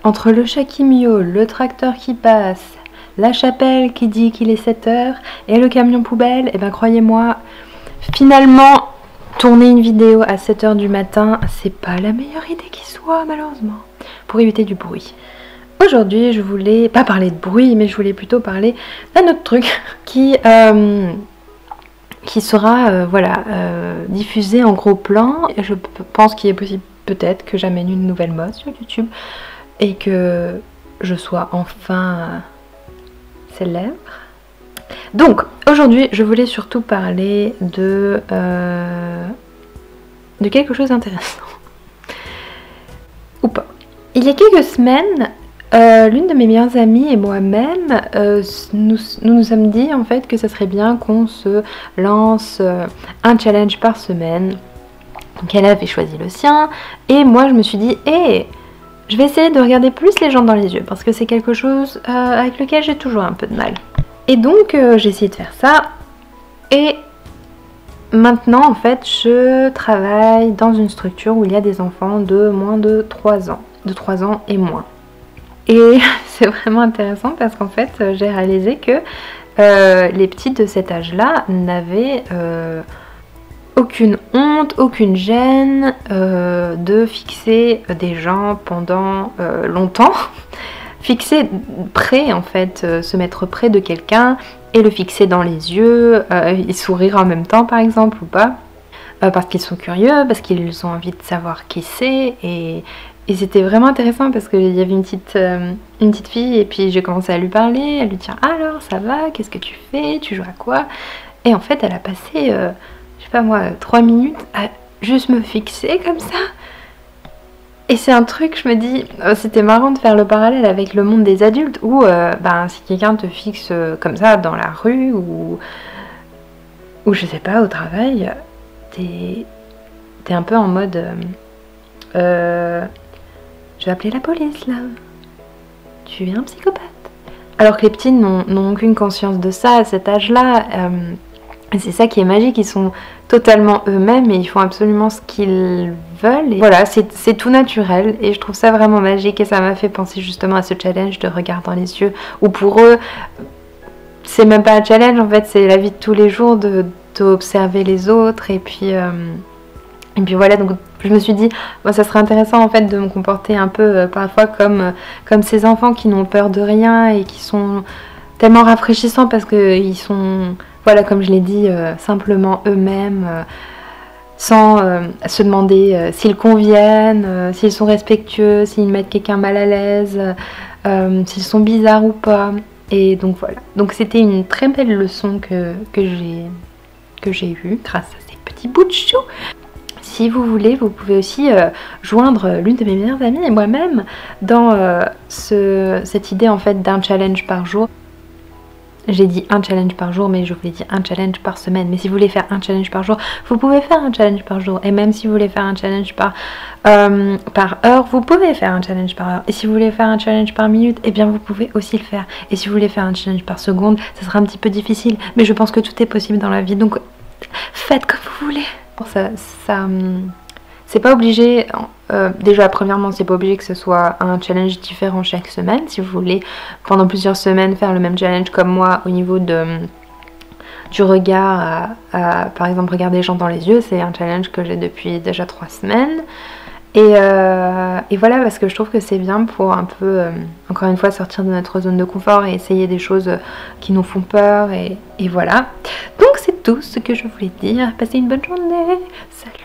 entre le chat qui miaule, le tracteur qui passe, la chapelle qui dit qu'il est 7 h et le camion poubelle, et ben croyez-moi, finalement, tourner une vidéo à 7 h du matin, c'est pas la meilleure idée qui soit, malheureusement, pour éviter du bruit. Aujourd'hui, je voulais pas parler de bruit, mais je voulais plutôt parler d'un autre truc qui sera diffusé en gros plan. Je pense qu'il est possible peut-être que j'amène une nouvelle mode sur YouTube et que je sois enfin célèbre. Donc aujourd'hui je voulais surtout parler de quelque chose d'intéressant. Ou pas. Il y a quelques semaines, l'une de mes meilleures amies et moi-même, nous sommes dit en fait que ça serait bien qu'on se lance un challenge par semaine. Donc elle avait choisi le sien et moi je me suis dit je vais essayer de regarder plus les gens dans les yeux parce que c'est quelque chose avec lequel j'ai toujours un peu de mal. Et donc j'ai essayé de faire ça et maintenant en fait je travaille dans une structure où il y a des enfants de moins de 3 ans, de 3 ans et moins. Et c'est vraiment intéressant parce qu'en fait j'ai réalisé que les petites de cet âge-là n'avaient aucune honte, aucune gêne de fixer des gens pendant longtemps. Fixer près en fait, se mettre près de quelqu'un et le fixer dans les yeux, et sourire en même temps par exemple ou pas. Parce qu'ils sont curieux, parce qu'ils ont envie de savoir qui c'est et c'était vraiment intéressant parce qu'il y avait une petite fille et puis j'ai commencé à lui parler, à lui dire alors ça va, qu'est-ce que tu fais, tu joues à quoi? Et en fait elle a passé, je sais pas moi, 3 minutes à juste me fixer comme ça. Et c'est un truc, je me dis, c'était marrant de faire le parallèle avec le monde des adultes où si quelqu'un te fixe comme ça dans la rue ou je sais pas, au travail, t'es un peu en mode je vais appeler la police là, tu es un psychopathe. Alors que les petits n'ont aucune conscience de ça à cet âge-là. C'est ça qui est magique, ils sont totalement eux-mêmes et ils font absolument ce qu'ils veulent. Et voilà, c'est tout naturel et je trouve ça vraiment magique et ça m'a fait penser justement à ce challenge de regard dans les yeux où pour eux, c'est même pas un challenge en fait, c'est la vie de tous les jours d'observer les autres et puis voilà, donc je me suis dit, ça serait intéressant en fait de me comporter un peu parfois comme ces enfants qui n'ont peur de rien et qui sont tellement rafraîchissants parce qu'ils sont, voilà, comme je l'ai dit, simplement eux-mêmes, sans se demander s'ils conviennent, s'ils sont respectueux, s'ils mettent quelqu'un mal à l'aise, s'ils sont bizarres ou pas. Et donc voilà, donc c'était une très belle leçon que j'ai eue grâce à ces petits bouts de chou. Si vous voulez, vous pouvez aussi joindre l'une de mes meilleures amies et moi-même dans cette idée en fait d'un challenge par jour. J'ai dit un challenge par jour, mais je voulais dire un challenge par semaine. Mais si vous voulez faire un challenge par jour, vous pouvez faire un challenge par jour. Et même si vous voulez faire un challenge par heure, vous pouvez faire un challenge par heure. Et si vous voulez faire un challenge par minute, eh bien vous pouvez aussi le faire. Et si vous voulez faire un challenge par seconde, ça sera un petit peu difficile. Mais je pense que tout est possible dans la vie. Donc faites comme vous voulez. C'est pas obligé, déjà premièrement c'est pas obligé que ce soit un challenge différent chaque semaine. Si vous voulez pendant plusieurs semaines faire le même challenge comme moi au niveau du regard, par exemple regarder les gens dans les yeux, c'est un challenge que j'ai depuis déjà 3 semaines. Et voilà, parce que je trouve que c'est bien pour un peu, encore une fois, sortir de notre zone de confort et essayer des choses qui nous font peur et voilà. Donc c'est tout ce que je voulais dire. Passez une bonne journée. Salut.